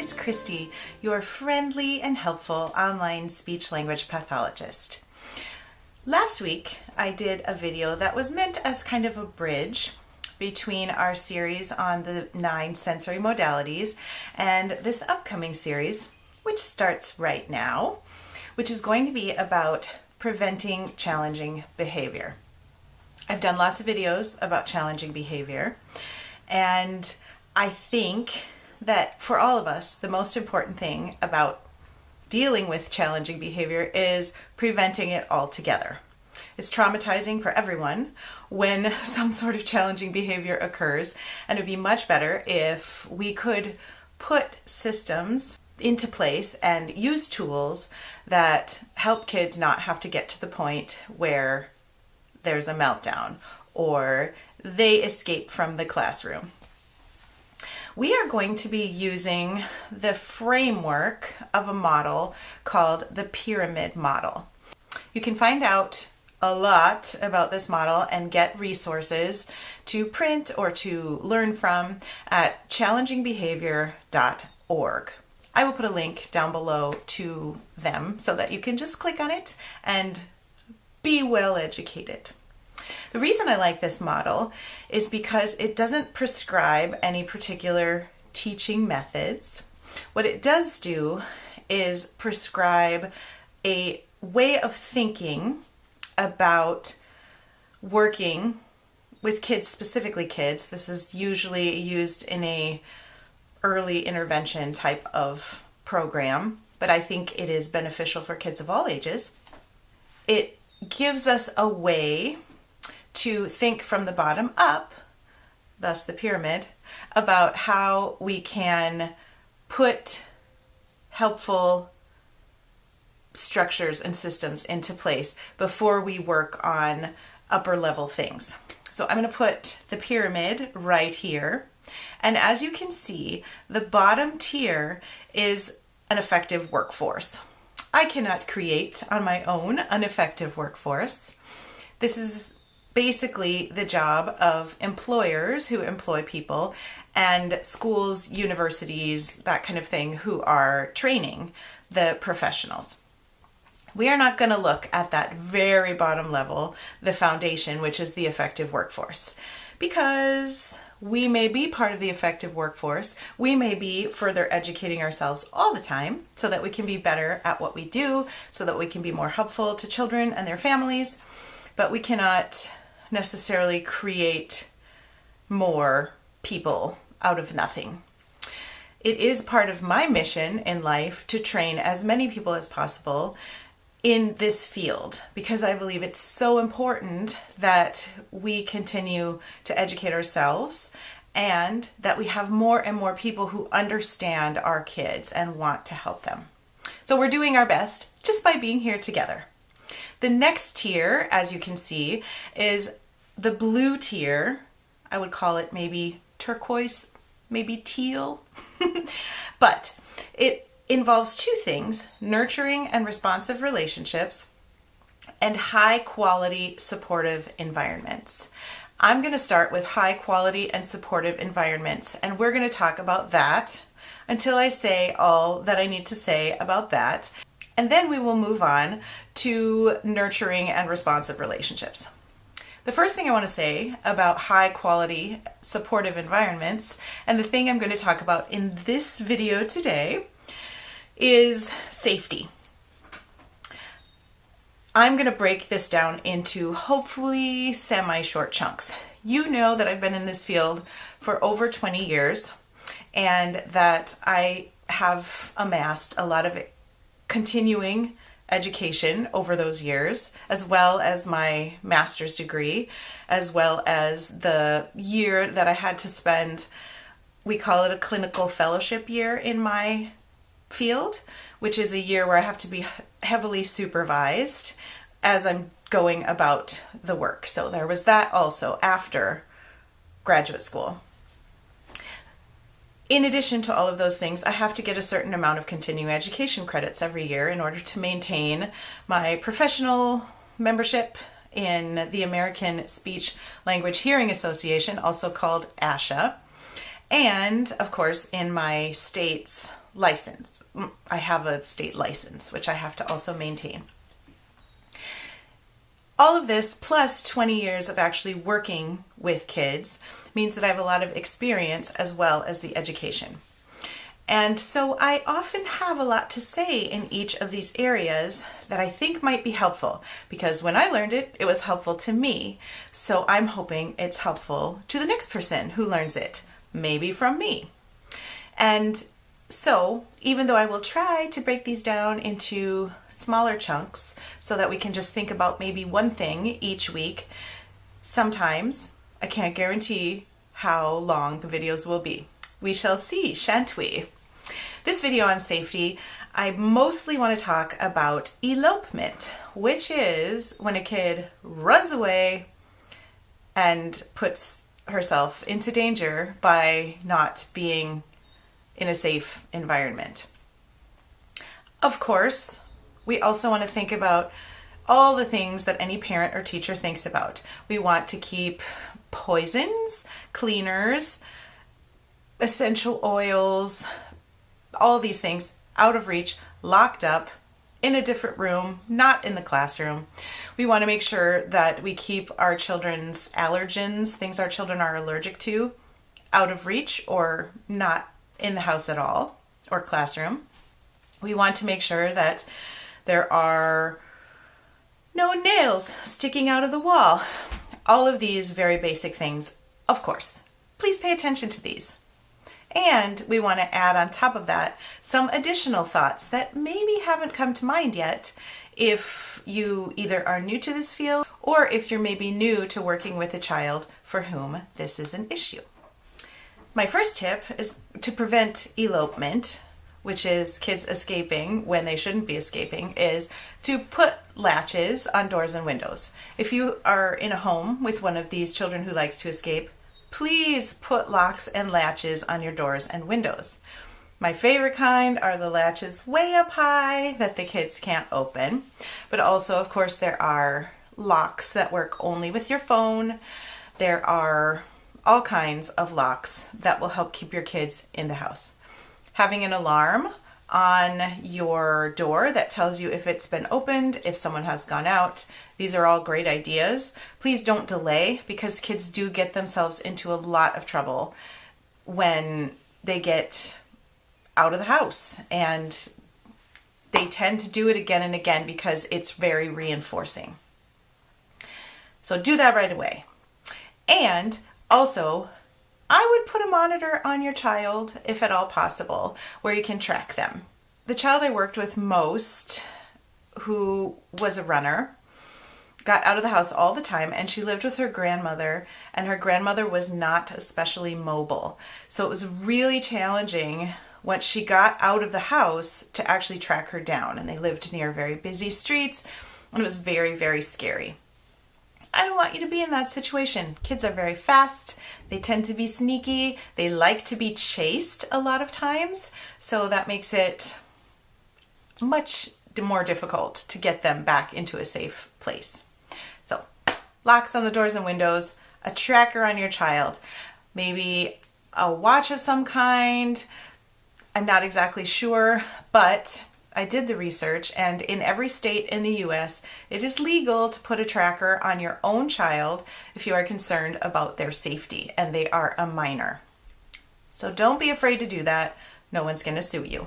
it's Christy, your friendly and helpful online speech-language pathologist. Last week, I did a video that was meant as kind of a bridge between our series on the 9 sensory modalities and this upcoming series, which starts right now, which is going to be about preventing challenging behavior. I've done lots of videos about challenging behavior, and I think that for all of us, the most important thing about dealing with challenging behavior is preventing it altogether. It's traumatizing for everyone when some sort of challenging behavior occurs, and it'd be much better if we could put systems into place and use tools that help kids not have to get to the point where there's a meltdown or they escape from the classroom. We are going to be using the framework of a model called the pyramid model. You can find out a lot about this model and get resources to print or to learn from at challengingbehavior.org. I will put a link down below to them so that you can just click on it and be well educated. The reason I like this model is because it doesn't prescribe any particular teaching methods. What it does do is prescribe a way of thinking about working with kids, specifically kids. This is usually used in a early intervention type of program, but I think it is beneficial for kids of all ages. It gives us a way to think from the bottom up, thus the pyramid, about how we can put helpful structures and systems into place before we work on upper level things. So I'm going to put the pyramid right here. And as you can see, the bottom tier is an effective workforce. I cannot create on my own an effective workforce. This is basically the job of employers who employ people and schools, universities, that kind of thing, who are training the professionals. We are not going to look at that very bottom level, the foundation, which is the effective workforce, because we may be part of the effective workforce. We may be further educating ourselves all the time so that we can be better at what we do, so that we can be more helpful to children and their families, but we cannot necessarily create more people out of nothing. It is part of my mission in life to train as many people as possible in this field, because I believe it's so important that we continue to educate ourselves and that we have more and more people who understand our kids and want to help them. So we're doing our best just by being here together. The next tier, as you can see, is the blue tier. I would call it maybe turquoise, maybe teal, but it involves two things: nurturing and responsive relationships and high quality supportive environments. I'm going to start with high quality and supportive environments, and we're going to talk about that until I say all that I need to say about that. And then we will move on to nurturing and responsive relationships. The first thing I want to say about high quality supportive environments, and the thing I'm going to talk about in this video today, is safety. I'm going to break this down into hopefully semi-short chunks. You know that I've been in this field for over 20 years and that I have amassed a lot of continuing education over those years, as well as my master's degree, as well as the year that I had to spend, we call it a clinical fellowship year in my field, which is a year where I have to be heavily supervised as I'm going about the work. So there was that also after graduate school. In addition to all of those things, I have to get a certain amount of continuing education credits every year in order to maintain my professional membership in the American Speech Language Hearing Association, also called ASHA, And of course, in my state's license, I have a state license, which I have to also maintain. All of this plus 20 years of actually working with kids means that I have a lot of experience as well as the education. And so I often have a lot to say in each of these areas that I think might be helpful, because when I learned it, it was helpful to me. So I'm hoping it's helpful to the next person who learns it, maybe from me. And so even though I will try to break these down into smaller chunks so that we can just think about maybe one thing each week, sometimes I can't guarantee how long the videos will be. We shall see, shan't we? This video on safety, I mostly want to talk about elopement, which is when a kid runs away and puts herself into danger by not being in a safe environment. Of course, we also want to think about all the things that any parent or teacher thinks about. We want to keep poisons, cleaners, essential oils, all these things out of reach, locked up in a different room, not in the classroom. We want to make sure that we keep our children's allergens, things our children are allergic to, out of reach or not in the house at all or classroom. We want to make sure that there are no nails sticking out of the wall. All of these very basic things, of course. Please pay attention to these. And we want to add on top of that some additional thoughts that maybe haven't come to mind yet if you either are new to this field or if you're maybe new to working with a child for whom this is an issue. My first tip is to prevent elopement, which is kids escaping when they shouldn't be escaping, is to put latches on doors and windows. If you are in a home with one of these children who likes to escape, please put locks and latches on your doors and windows. My favorite kind are the latches way up high that the kids can't open. But also, of course, there are locks that work only with your phone. There are all kinds of locks that will help keep your kids in the house. Having an alarm on your door that tells you if it's been opened, if someone has gone out. These are all great ideas. Please don't delay, because kids do get themselves into a lot of trouble when they get out of the house, and they tend to do it again and again because it's very reinforcing. So do that right away. And also, I would put a monitor on your child, if at all possible, where you can track them. The child I worked with most, who was a runner, got out of the house all the time, and she lived with her grandmother, and her grandmother was not especially mobile. So it was really challenging once she got out of the house to actually track her down, and they lived near very busy streets, and it was very, very scary. I don't want you to be in that situation. Kids are very fast. They tend to be sneaky. They like to be chased a lot of times. So that makes it much more difficult to get them back into a safe place. So locks on the doors and windows, a tracker on your child, maybe a watch of some kind. I'm not exactly sure, but I did the research, and in every state in the US, it is legal to put a tracker on your own child if you are concerned about their safety and they are a minor. So don't be afraid to do that. No one's going to sue you.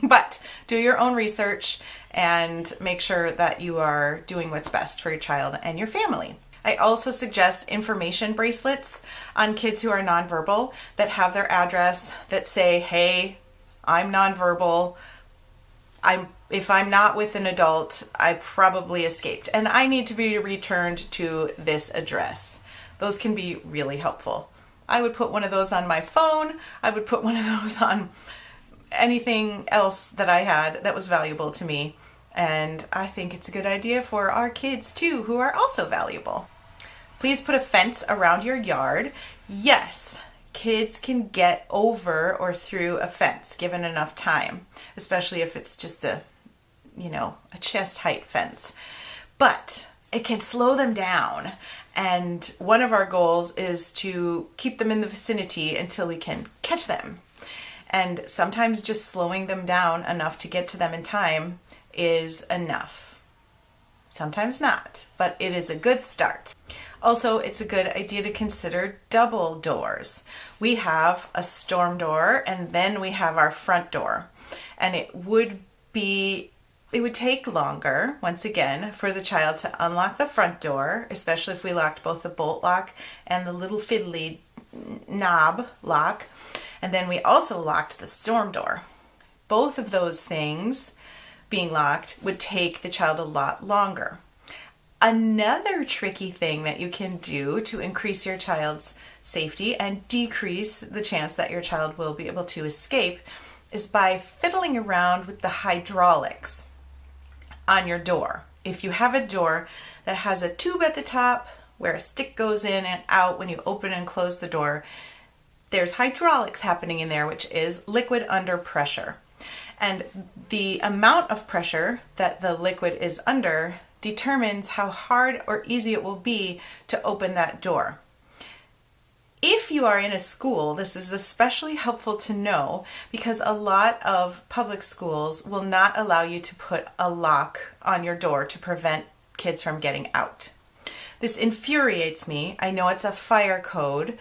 But do your own research and make sure that you are doing what's best for your child and your family. I also suggest information bracelets on kids who are nonverbal that have their address that say, hey, I'm nonverbal. If I'm not with an adult, I probably escaped and I need to be returned to this address. Those can be really helpful. I would put one of those on my phone. I would put one of those on anything else that I had that was valuable to me. And I think it's a good idea for our kids too, who are also valuable. Please put a fence around your yard. Yes, kids can get over or through a fence given enough time, especially if it's just a chest height fence. But it can slow them down And one of our goals is to keep them in the vicinity until we can catch them. And sometimes just slowing them down enough to get to them in time is enough. Sometimes not, but it is a good start. Also, it's a good idea to consider double doors. We have a storm door and then we have our front door. And it would take longer, once again, for the child to unlock the front door, especially if we locked both the bolt lock and the little fiddly knob lock. And then we also locked the storm door. Both of those things being locked would take the child a lot longer. Another tricky thing that you can do to increase your child's safety and decrease the chance that your child will be able to escape is by fiddling around with the hydraulics on your door. If you have a door that has a tube at the top where a stick goes in and out when you open and close the door, there's hydraulics happening in there, which is liquid under pressure. And the amount of pressure that the liquid is under determines how hard or easy it will be to open that door. If you are in a school, this is especially helpful to know because a lot of public schools will not allow you to put a lock on your door to prevent kids from getting out. This infuriates me. I know it's a fire code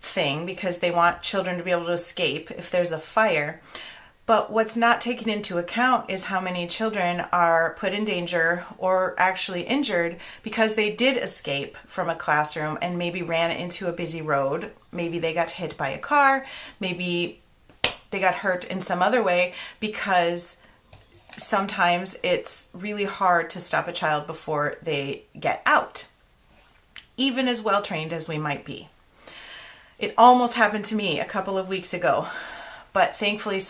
thing because they want children to be able to escape if there's a fire. But what's not taken into account is how many children are put in danger or actually injured because they did escape from a classroom and maybe ran into a busy road. Maybe they got hit by a car. Maybe they got hurt in some other way because sometimes it's really hard to stop a child before they get out, even as well trained as we might be. It almost happened to me a couple of weeks ago. But thankfully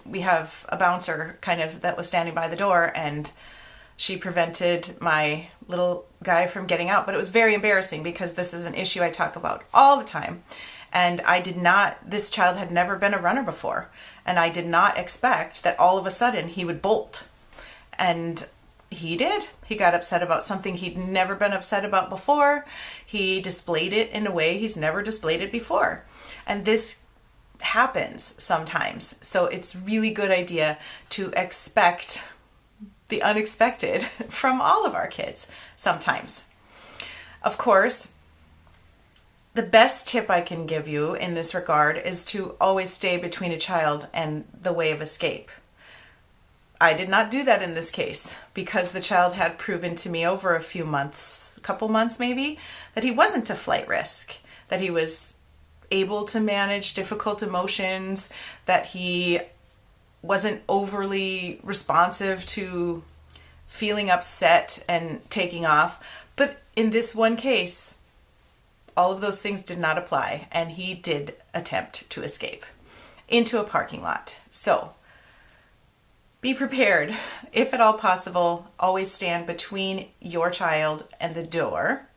we have a bouncer kind of that was standing by the door and she prevented my little guy from getting out. But it was very embarrassing because this is an issue I talk about all the time. And this child had never been a runner before. And I did not expect that all of a sudden he would bolt. And he did. He got upset about something he'd never been upset about before. He displayed it in a way he's never displayed it before. And this happens sometimes. So it's really good idea to expect the unexpected from all of our kids sometimes. Of course, the best tip I can give you in this regard is to always stay between a child and the way of escape. I did not do that in this case because the child had proven to me over a couple months maybe, that he wasn't a flight risk, that he was able to manage difficult emotions, that he wasn't overly responsive to feeling upset and taking off. But in this one case, all of those things did not apply, and he did attempt to escape into a parking lot. So be prepared. If at all possible, always stand between your child and the door,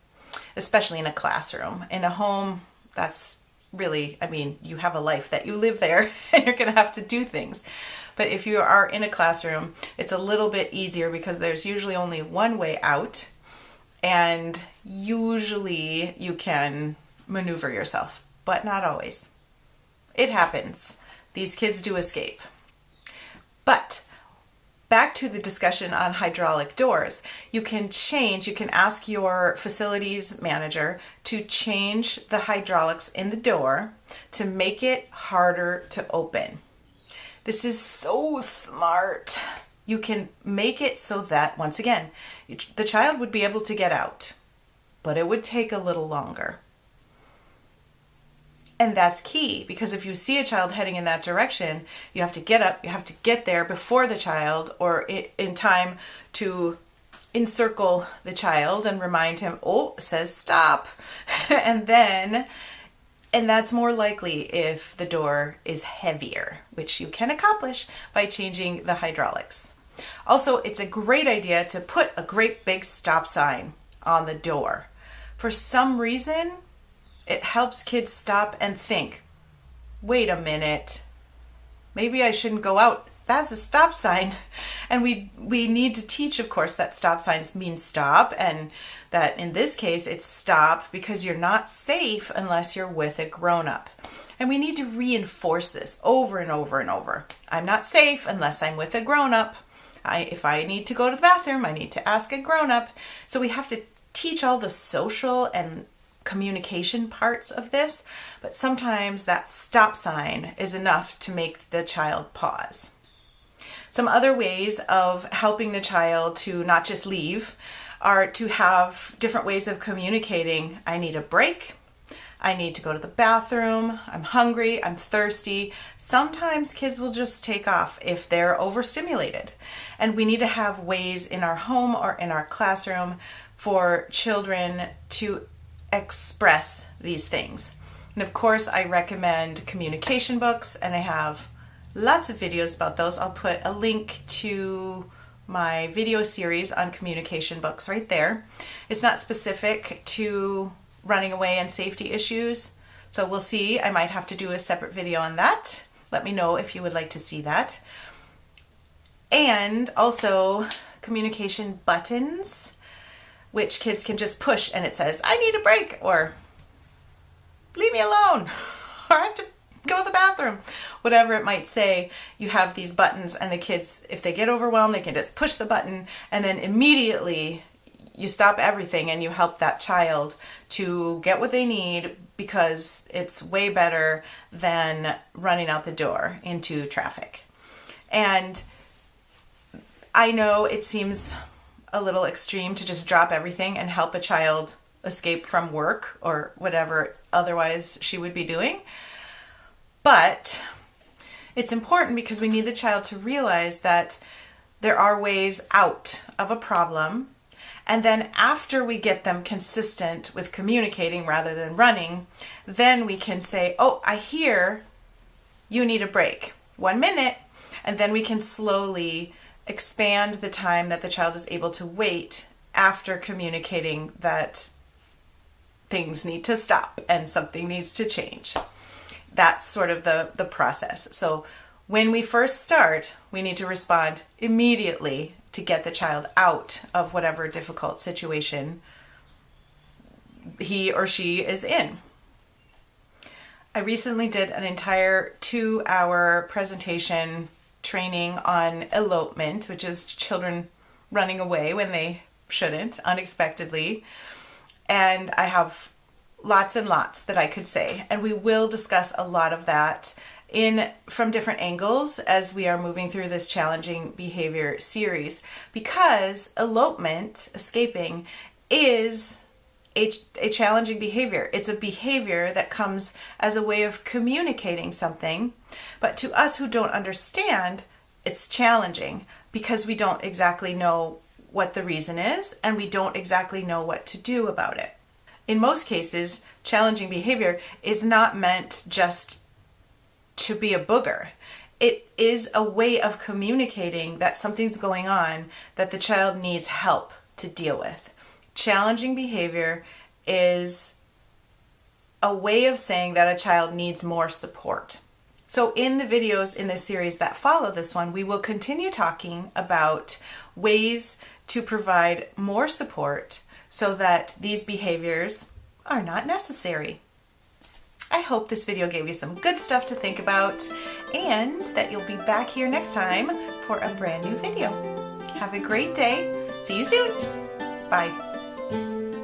especially in a classroom. In a home, that's really, you have a life that you live there and you're going to have to do things. But if you are in a classroom, it's a little bit easier because there's usually only one way out and usually you can maneuver yourself, but not always. It happens. These kids do escape. But back to the discussion on hydraulic doors. You can ask your facilities manager to change the hydraulics in the door to make it harder to open. This is so smart. You can make it so that, once again, the child would be able to get out, but it would take a little longer. And that's key because if you see a child heading in that direction, you have to get up, you have to get there before the child or in time to encircle the child and remind him, oh, it says stop. And that's more likely if the door is heavier, which you can accomplish by changing the hydraulics. Also, it's a great idea to put a great big stop sign on the door. For some reason, it helps kids stop and think, wait a minute, maybe I shouldn't go out that's a stop sign. And we need to teach, of course, that stop signs mean stop, and that in this case it's stop because you're not safe unless you're with a grown-up. And we need to reinforce this over and over and over. I'm not safe unless I'm with a grown-up. If I need to go to the bathroom, I need to ask a grown-up. So we have to teach all the social and communication parts of this, but sometimes that stop sign is enough to make the child pause. Some other ways of helping the child to not just leave are to have different ways of communicating. I need a break. I need to go to the bathroom. I'm hungry. I'm thirsty. Sometimes kids will just take off if they're overstimulated. And we need to have ways in our home or in our classroom for children to express these things. And of course, I recommend communication books, and I have lots of videos about those. I'll put a link to my video series on communication books right there. It's not specific to running away and safety issues, so we'll see. I might have to do a separate video on that. Let me know if you would like to see that. And also communication buttons, which kids can just push and it says, I need a break, or leave me alone, or I have to go to the bathroom, whatever it might say. You have these buttons, and the kids, if they get overwhelmed, they can just push the button, and then immediately you stop everything and you help that child to get what they need, because it's way better than running out the door into traffic. And I know it seems a little extreme to just drop everything and help a child escape from work or whatever otherwise she would be doing. But it's important because we need the child to realize that there are ways out of a problem. And then after we get them consistent with communicating rather than running, then we can say, oh, I hear you need a break. 1 minute. And then we can slowly expand the time that the child is able to wait after communicating that things need to stop and something needs to change. That's sort of the process. So when we first start, we need to respond immediately to get the child out of whatever difficult situation he or she is in. I recently did an entire 2-hour presentation training on elopement, which is children running away when they shouldn't, unexpectedly. And I have lots and lots that I could say, and we will discuss a lot of that from different angles as we are moving through this challenging behavior series, because elopement, escaping, is a challenging behavior. It's a behavior that comes as a way of communicating something, but to us who don't understand, it's challenging because we don't exactly know what the reason is, and we don't exactly know what to do about it. In most cases, challenging behavior is not meant just to be a booger. It is a way of communicating that something's going on that the child needs help to deal with. Challenging behavior is a way of saying that a child needs more support. So in the videos in this series that follow this one, we will continue talking about ways to provide more support so that these behaviors are not necessary. I hope this video gave you some good stuff to think about, and that you'll be back here next time for a brand new video. Have a great day. See you soon. Bye.